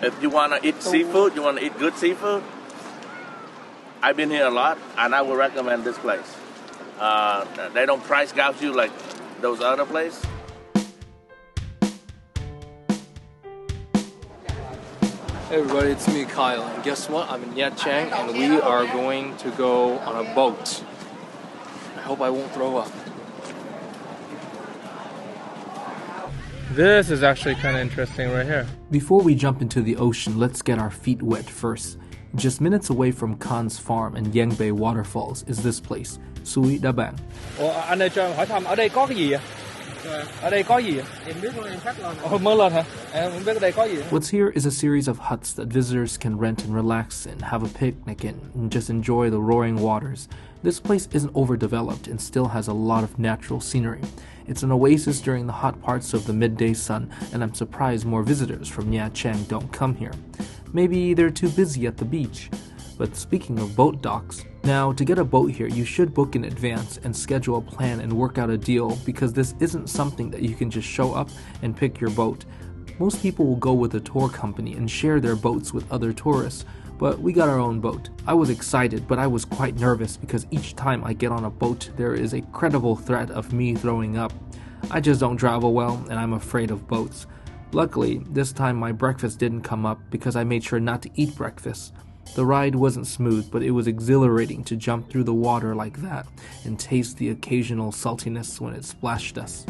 If you want to eat seafood, you want to eat good seafood, I've been here a lot, and I would recommend this place. They don't price gouge you like those other places. Hey everybody, it's me, Kyle, and guess what? I'm in NHA TRANG, and we are going to go on a boat. I hope I won't throw up. This is actually kind of interesting right here. Before we jump into the ocean, let's get our feet wet first. Just minutes away from Khan's farm and Yang Bay waterfalls is this place, Suối Đá Bàng. Anh ơi cho em hỏi thăm, ở đây có cái gì vậy? Ở đây có gì vậy? Em biết không, em phát lên. Mới lên hả? Em không biết ở đây có gì. What's here is a series of huts that visitors can rent and relax in, have a picnic in, and just enjoy the roaring waters. This place isn't overdeveloped and still has a lot of natural scenery. It's an oasis during the hot parts of the midday sun, and I'm surprised more visitors from Nha Trang don't come here. Maybe they're too busy at the beach. But speaking of boat docks, now to get a boat here you should book in advance and schedule a plan and work out a deal, because this isn't something that you can just show up and pick your boat. Most people will go with a tour company and share their boats with other tourists, but we got our own boat. I was excited, but I was quite nervous because each time I get on a boat there is a credible threat of me throwing up. I just don't travel well and I'm afraid of boats. Luckily, this time my breakfast didn't come up because I made sure not to eat breakfast. The ride wasn't smooth, but it was exhilarating to jump through the water like that and taste the occasional saltiness when it splashed us.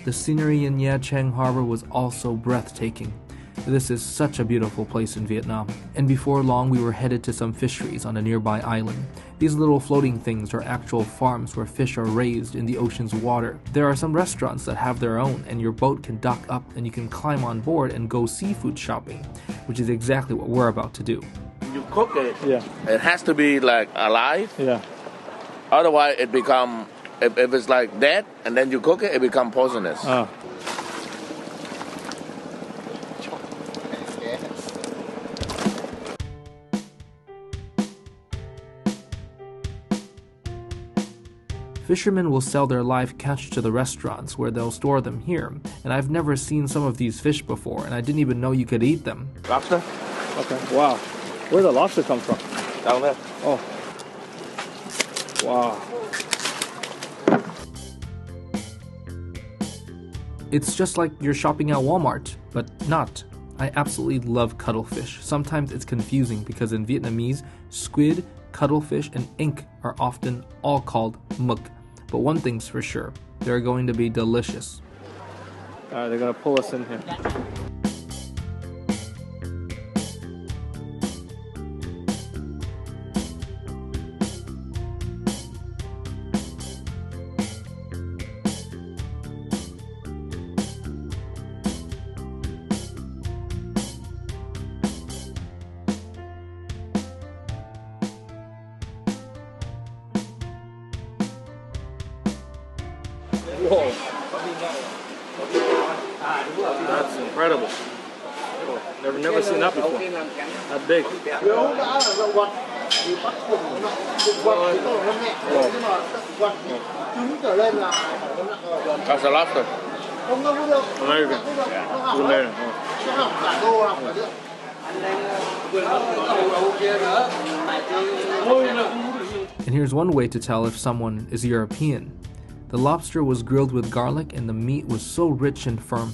The scenery in Nha Trang Harbor was also breathtaking. This is such a beautiful place in Vietnam. And before long we were headed to some fisheries on a nearby island. These little floating things are actual farms where fish are raised in the ocean's water. There are some restaurants that have their own, and your boat can dock up and you can climb on board and go seafood shopping, which is exactly what we're about to do. You cook it, Yeah. it has to be like alive. Yeah. Otherwise, it become, if it's like dead, and then you cook it, it become poisonous. Fishermen will sell their live catch to the restaurants where they'll store them here, and I've never seen some of these fish before, and I didn't even know you could eat them. Lobster? Okay. Wow. Where the lobster come from? Down there. Oh. Wow. It's just like you're shopping at Walmart, but not. I absolutely love cuttlefish. Sometimes it's confusing because in Vietnamese, squid, cuttlefish, and ink are often all called mực. But one thing's for sure, they're going to be delicious. Alright, they're gonna pull us in here. Whoa. That's incredible. Never seen that before. That big. That's a lobster. Amazing. It's amazing. And here's one way to tell if someone is European. The lobster was grilled with garlic and the meat was so rich and firm.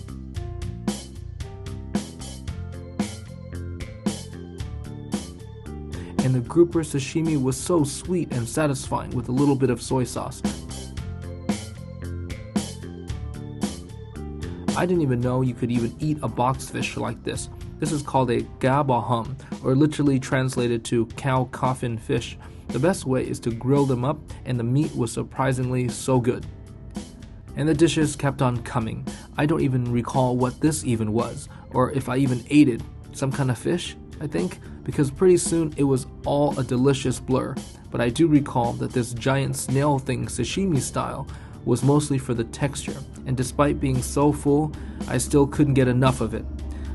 And the grouper sashimi was so sweet and satisfying with a little bit of soy sauce. I didn't even know you could even eat a boxed fish like this. This is called a ga ba hum, or literally translated to cow coffin fish. The best way is to grill them up, and the meat was surprisingly so good. And the dishes kept on coming. I don't even recall what this even was, or if I even ate it. Some kind of fish, I think, because pretty soon it was all a delicious blur. But I do recall that this giant snail thing, sashimi style, was mostly for the texture, and despite being so full, I still couldn't get enough of it.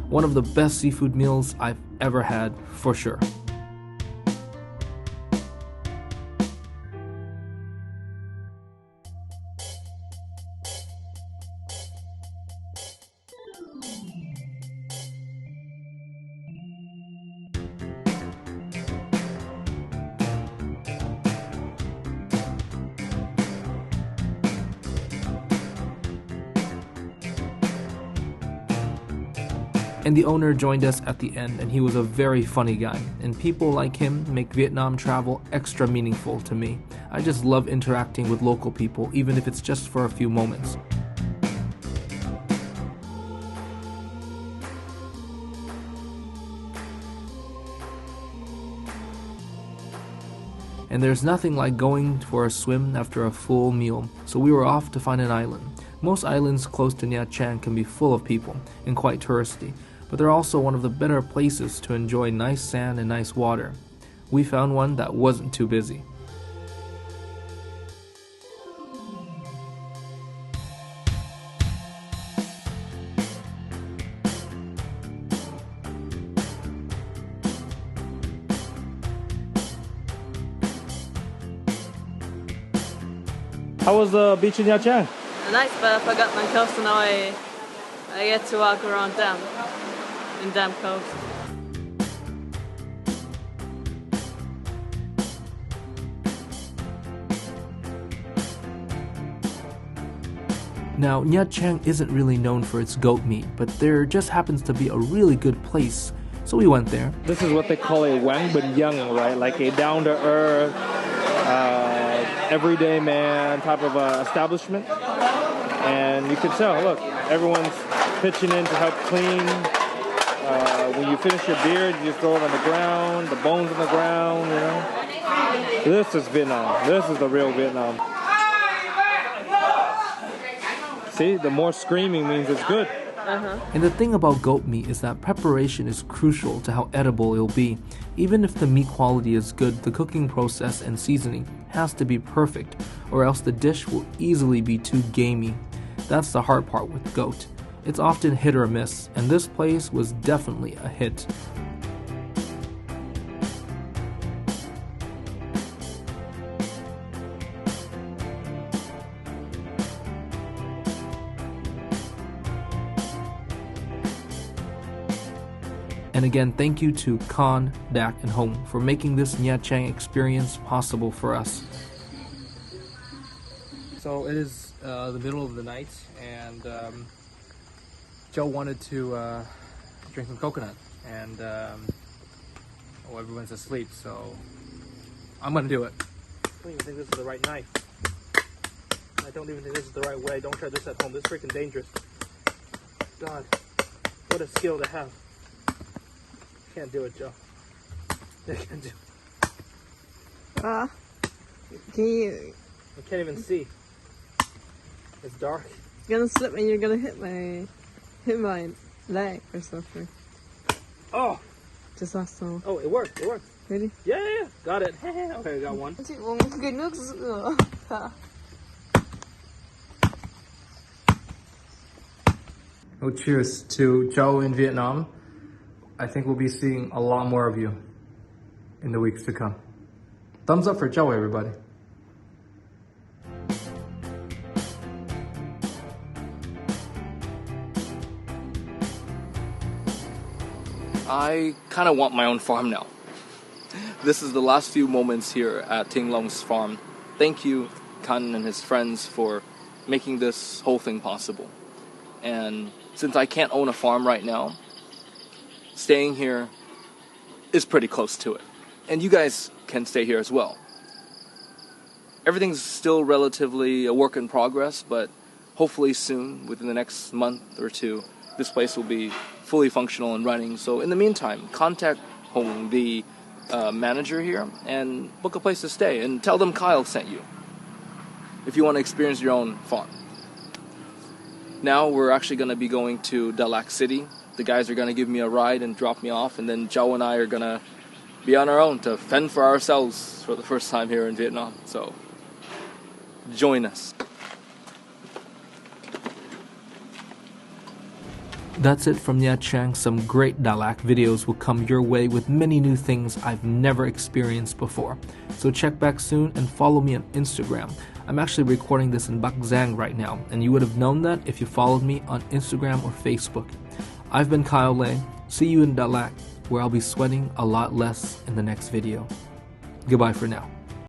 One of the best seafood meals I've ever had, for sure. And the owner joined us at the end, and he was a very funny guy. And people like him make Vietnam travel extra meaningful to me. I just love interacting with local people, even if it's just for a few moments. And there's nothing like going for a swim after a full meal, so we were off to find an island. Most islands close to Nha Trang can be full of people and quite touristy, but they're also one of the better places to enjoy nice sand and nice water. We found one that wasn't too busy. How was the beach in Nha Trang? Nice, but I forgot my coat, so now I get to walk around Dam, in Dam Cove. Now, Nha Trang isn't really known for its goat meat, but there just happens to be a really good place, so we went there. This is what they call a Wang Bin Young, right? Like a down-to-earth, everyday man type of establishment. And you can tell, look, everyone's pitching in to help clean. When you finish your beard, you just throw it on the ground, the bones on the ground, you know. This is Vietnam. This is the real Vietnam. See, the more screaming means it's good. And the thing about goat meat is that preparation is crucial to how edible it'll be. Even if the meat quality is good, the cooking process and seasoning has to be perfect, or else the dish will easily be too gamey. That's the hard part with goat. It's often hit or miss, and this place was definitely a hit. And again, thank you to Con, Dak, and Hong for making this Nha Trang experience possible for us. So it is the middle of the night, and Joe wanted to drink some coconut, and everyone's asleep, so I'm gonna do it. I don't even think this is the right knife. I don't even think this is the right way. Don't try this at home. This is freaking dangerous. God, what a skill to have. Can't do it, Joe. I can't do it. Can you? I can't even see. It's dark. It's gonna slip and you're gonna hit my leg or something. Oh! Just last time. Oh, it worked. It worked. Really? Yeah. Got it. Okay, I got one. Chị uống cái nước sữa. Well, cheers to Joe in Vietnam. I think we'll be seeing a lot more of you in the weeks to come. Thumbs up for Joe, everybody. I kind of want my own farm now. This is the last few moments here at Ting Long's farm. Thank you, Kan and his friends, for making this whole thing possible. And since I can't own a farm right now, staying here is pretty close to it. And you guys can stay here as well. Everything's still relatively a work in progress, but hopefully soon, within the next month or two, this place will be fully functional and running. So in the meantime, contact Hong, the manager here, and book a place to stay, and tell them Kyle sent you if you want to experience your own farm. Now we're actually going to be going to Dalat City. The guys are going to give me a ride and drop me off, and then Joe and I are going to be on our own to fend for ourselves for the first time here in Vietnam. So join us. That's it from Nha Trang. Some great Dalat videos will come your way with many new things I've never experienced before. So check back soon and follow me on Instagram. I'm actually recording this in Bắc Giang right now, and you would have known that if you followed me on Instagram or Facebook. I've been Kyle Lay. See you in Dalat, where I'll be sweating a lot less in the next video. Goodbye for now.